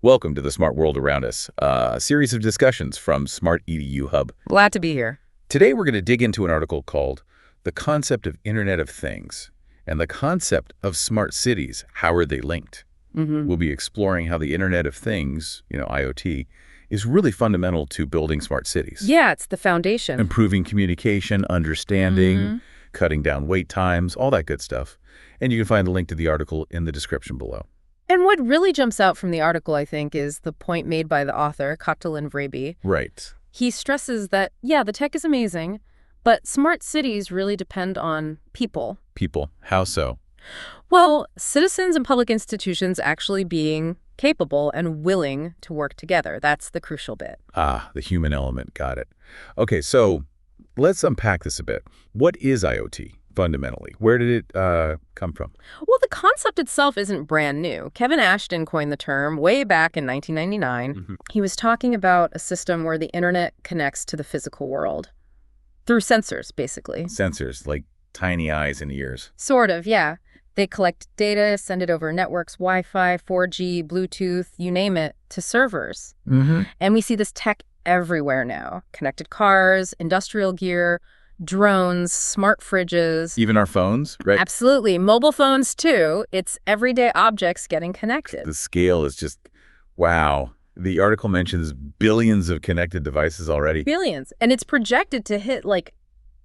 Welcome to the smart world around us, a series of discussions from Smart-EDU Hub. Glad to be here. Today we're going to dig into an article called The Concept of Internet of Things and the Concept of Smart Cities. How are they linked? We'll be exploring how the Internet of Things, IoT, is really fundamental to building smart cities. Yeah, it's the foundation. Improving communication, understanding, cutting down wait times, all that good stuff. And you can find the link to the article in the description below. And what really jumps out from the article, I think, is the point made by the author, Catalin Vrebe. Right. He stresses that, yeah, the tech is amazing, but smart cities really depend on people. People. How so? Well, citizens and public institutions actually being capable and willing to work together. That's the crucial bit. Ah, the human element. Got it. Okay, so let's unpack this a bit. What is IoT, fundamentally? Where did it come from? Well, the concept itself isn't brand new. Kevin Ashton coined the term way back in 1999. He was talking about a system where the internet connects to the physical world through sensors, basically. Sensors, like tiny eyes and ears. Sort of, yeah. They collect data, send it over networks, Wi-Fi, 4G, Bluetooth, you name it, to servers. And we see this tech everywhere now. Connected cars, industrial gear, drones, smart fridges. Even our phones, right? Absolutely. Mobile phones, too. It's everyday objects getting connected. The scale is just, wow. The article mentions billions of connected devices already. Billions. And it's projected to hit, like,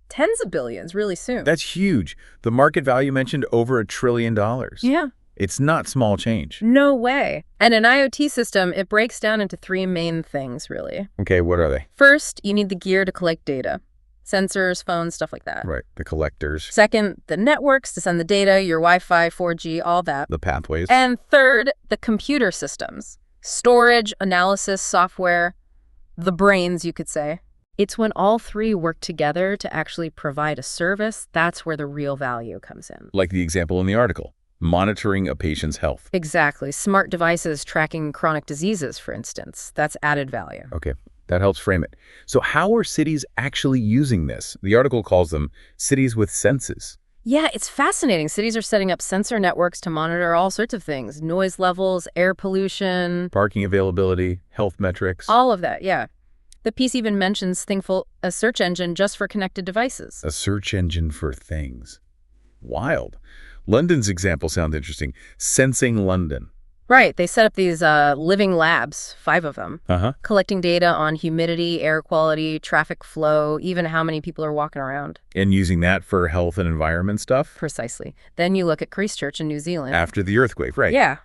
tens of billions really soon. That's huge. The market value mentioned over $1 trillion. Yeah. It's not small change. No way. And an IoT system, it breaks down into three main things, really. Okay, what are they? First, you need the gear to collect data. Sensors, phones, stuff like that. Right, the collectors. Second, the networks to send the data, your Wi-Fi, 4G, all that. The pathways. And third, the computer systems. Storage, analysis, software, the brains, you could say. It's when all three work together to actually provide a service, that's where the real value comes in. Like the example in the article, monitoring a patient's health. Exactly. Smart devices tracking chronic diseases, for instance. That's added value. Okay, that helps frame it. So how are cities actually using this? The article calls them cities with senses. Yeah, it's fascinating. Cities are setting up sensor networks to monitor all sorts of things. Noise levels, air pollution. Parking availability, health metrics. All of that, yeah. The piece even mentions Thinkful, a search engine just for connected devices. A search engine for things. Wild. London's example sounds interesting. Sensing London. Right. They set up these living labs, 5 of them, collecting data on humidity, air quality, traffic flow, even how many people are walking around. And using that for health and environment stuff? Precisely. Then you look at Christchurch in New Zealand. After the earthquake, right. Yeah.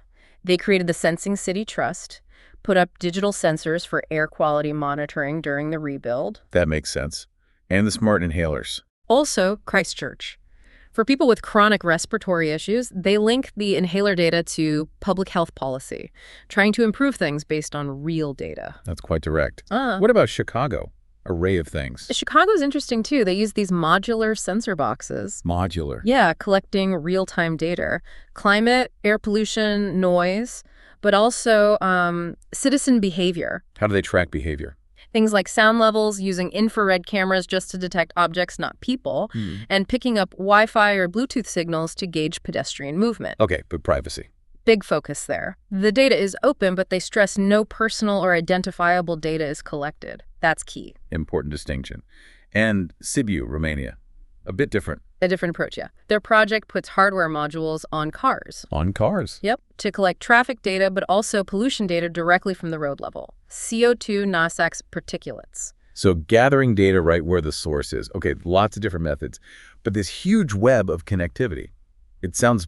They created the Sensing City Trust, put up digital sensors for air quality monitoring during the rebuild. That makes sense. And the smart inhalers. Also, Christchurch. For people with chronic respiratory issues, they link the inhaler data to public health policy, trying to improve things based on real data. That's quite direct. What about Chicago? Array of things. Chicago's interesting, too. They use these modular sensor boxes. Modular. Yeah, collecting real-time data. Climate, air pollution, noise, but also citizen behavior. How do they track behavior? Things like sound levels, using infrared cameras just to detect objects, not people, and picking up Wi-Fi or Bluetooth signals to gauge pedestrian movement. Okay, but privacy. Big focus there. The data is open, but they stress no personal or identifiable data is collected. That's key. Important distinction. And Sibiu, Romania. A bit different. A different approach, yeah. Their project puts hardware modules on cars. On cars? Yep, to collect traffic data, but also pollution data directly from the road level. CO2, NOx, particulates. So gathering data right where the source is. Okay, lots of different methods. But this huge web of connectivity. It sounds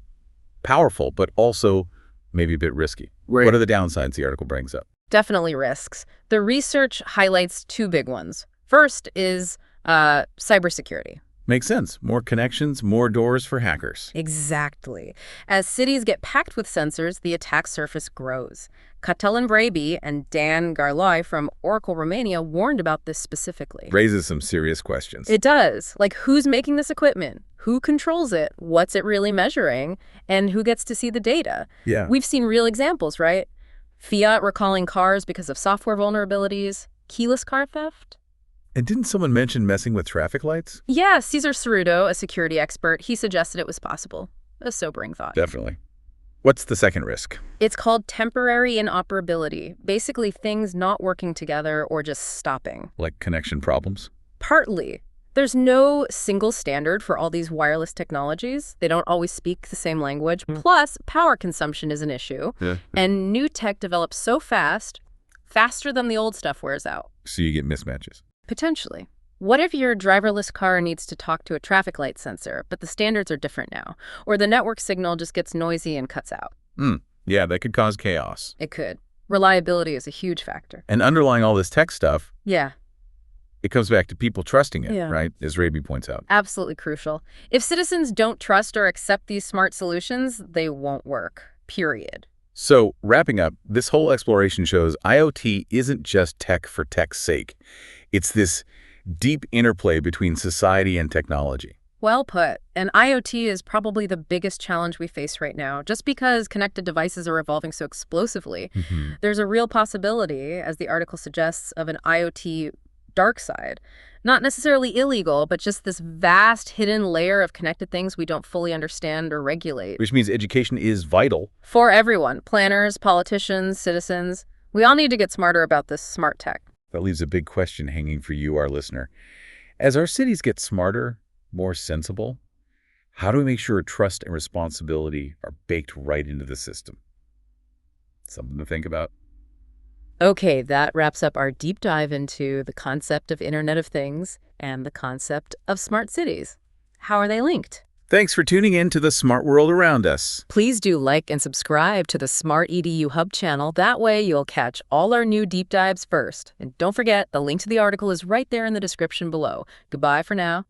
powerful, but also maybe a bit risky. Right. What are the downsides the article brings up? Definitely risks. The research highlights 2 big ones. First is cybersecurity. Makes sense. More connections, more doors for hackers. Exactly. As cities get packed with sensors, the attack surface grows. Catalin Vrebe and Dan Garloi from Oracle Romania warned about this specifically. Raises some serious questions. It does. Like, who's making this equipment? Who controls it? What's it really measuring? And who gets to see the data? Yeah. We've seen real examples, right? Fiat recalling cars because of software vulnerabilities. Keyless car theft. And didn't someone mention messing with traffic lights? Yeah, Cesar Cerudo, a security expert, he suggested it was possible. A sobering thought. Definitely. What's the second risk? It's called temporary inoperability, basically things not working together or just stopping. Like connection problems? Partly. There's no single standard for all these wireless technologies. They don't always speak the same language. Plus, power consumption is an issue. Yeah. And new tech develops so fast, faster than the old stuff wears out. So you get mismatches. Potentially. What if your driverless car needs to talk to a traffic light sensor, but the standards are different now? Or the network signal just gets noisy and cuts out? Yeah, that could cause chaos. It could. Reliability is a huge factor. And underlying all this tech stuff, Yeah. it comes back to people trusting it, Yeah. right? As Raby points out. Absolutely crucial. If citizens don't trust or accept these smart solutions, they won't work. Period. So, wrapping up, this whole exploration shows IoT isn't just tech for tech's sake. It's this deep interplay between society and technology. Well put. And IoT is probably the biggest challenge we face right now. Just because connected devices are evolving so explosively, there's a real possibility, as the article suggests, of an IoT dark side. Not necessarily illegal, but just this vast hidden layer of connected things we don't fully understand or regulate. Which means education is vital. For everyone, planners, politicians, citizens, we all need to get smarter about this smart tech. That leaves a big question hanging for you, our listener. As our cities get smarter, more sensible, how do we make sure trust and responsibility are baked right into the system? Something to think about. Okay, that wraps up our deep dive into the concept of Internet of Things and the concept of smart cities. How are they linked? Thanks for tuning in to the smart world around us. Please do like and subscribe to the Smart-EDU Hub channel. That way you'll catch all our new deep dives first. And don't forget, the link to the article is right there in the description below. Goodbye for now.